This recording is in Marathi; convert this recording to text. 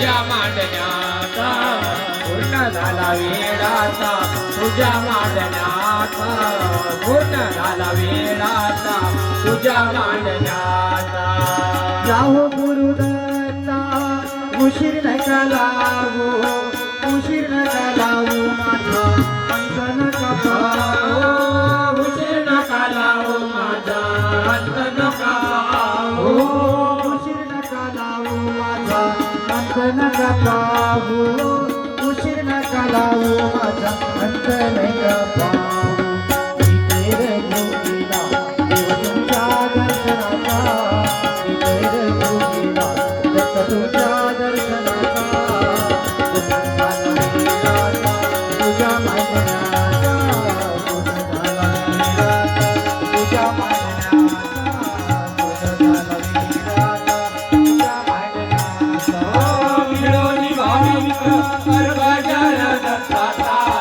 तुझ्या मांडण्याचा पूर्ण झाला वेळाचा तुझ्या मांडण्याचा पूर्ण झाला वेळाचा तुझ्या मांडण्याचा जाहो गुरुदत्ता उशीर नका लावू उशीर नका लावू माझा अंत नका पाहू उशीर नका लावू माझा अंत नका पाहू उशीर नका लावू माझा अंत नका पाहू उशीर नका लावू माझा अंत नका पाहू इथे रघुवीरा देव तुमच्या दर्शनाचा इथे रघुवीरा दत्त तुमच्या दर्शनाचा तुझ्या मागण्याचा तुझ्या मागण्याचा मिळोनी भाविक